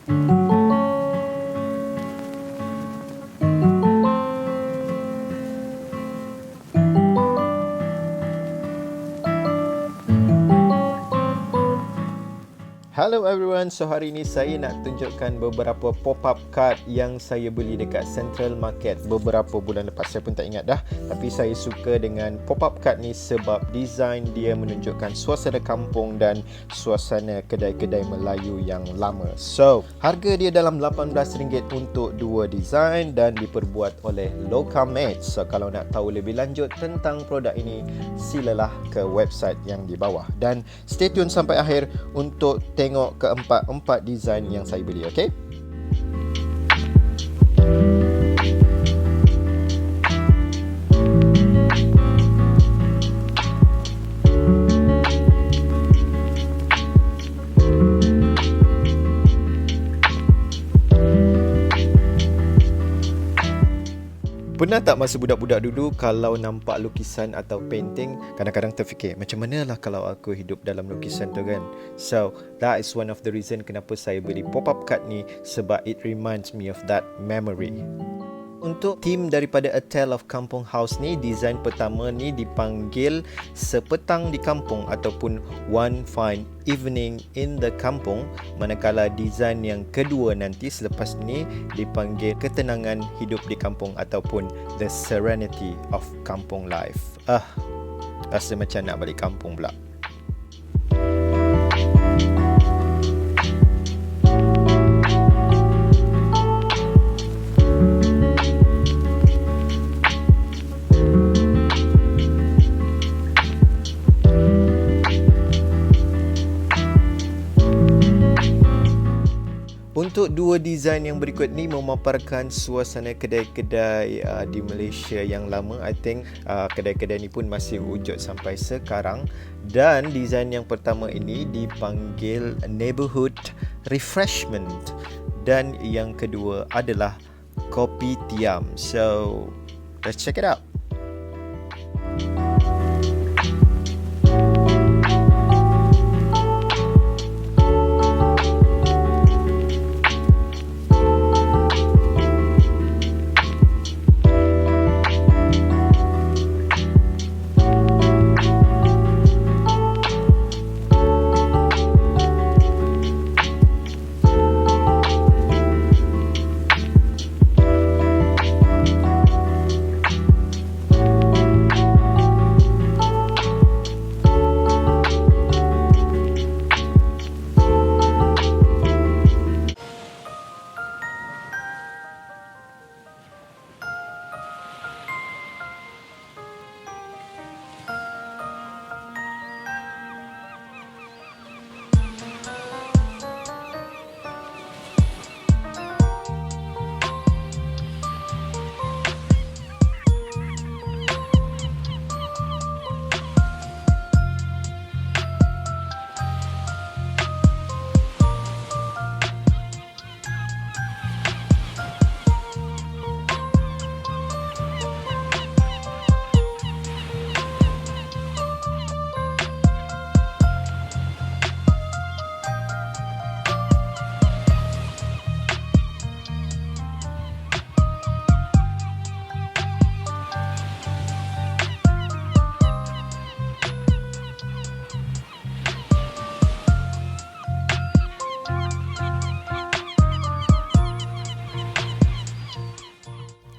Hello everyone, so hari ini saya nak tunjukkan beberapa pop-up card yang saya beli dekat Central Market beberapa bulan lepas. Saya pun tak ingat dah, tapi saya suka dengan pop-up card ni sebab design dia menunjukkan suasana kampung dan suasana kedai-kedai Melayu yang lama. So, harga dia dalam RM18 untuk dua design dan diperbuat oleh Locamade. So, kalau nak tahu lebih lanjut tentang produk ini, silalah ke website yang di bawah. Dan stay tune sampai akhir untuk tengok keempat design yang saya beli, okey? Pernah tak masa budak-budak dulu kalau nampak lukisan atau painting, kadang-kadang terfikir macam manalah kalau aku hidup dalam lukisan tu kan. So that is one of the reason kenapa saya beli pop-up card ni, sebab it reminds me of that memory. Untuk theme daripada A Tale of Kampung House ni, design pertama ni dipanggil Sepetang di Kampung ataupun One Fine Evening in the Kampung, manakala design yang kedua nanti selepas ni dipanggil Ketenangan Hidup di Kampung ataupun The Serenity of Kampung Life. Rasa macam nak balik kampung pula. Untuk dua design yang berikut ni memaparkan suasana kedai-kedai di Malaysia yang lama. I think kedai-kedai ni pun masih wujud sampai sekarang. Dan design yang pertama ini dipanggil Neighborhood Refreshment. Dan yang kedua adalah Kopi Tiam. So, let's check it out.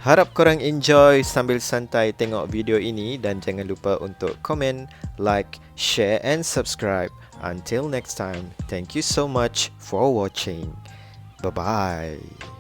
Harap korang enjoy sambil santai tengok video ini dan jangan lupa untuk komen, like, share and subscribe. Until next time, thank you so much for watching. Bye-bye.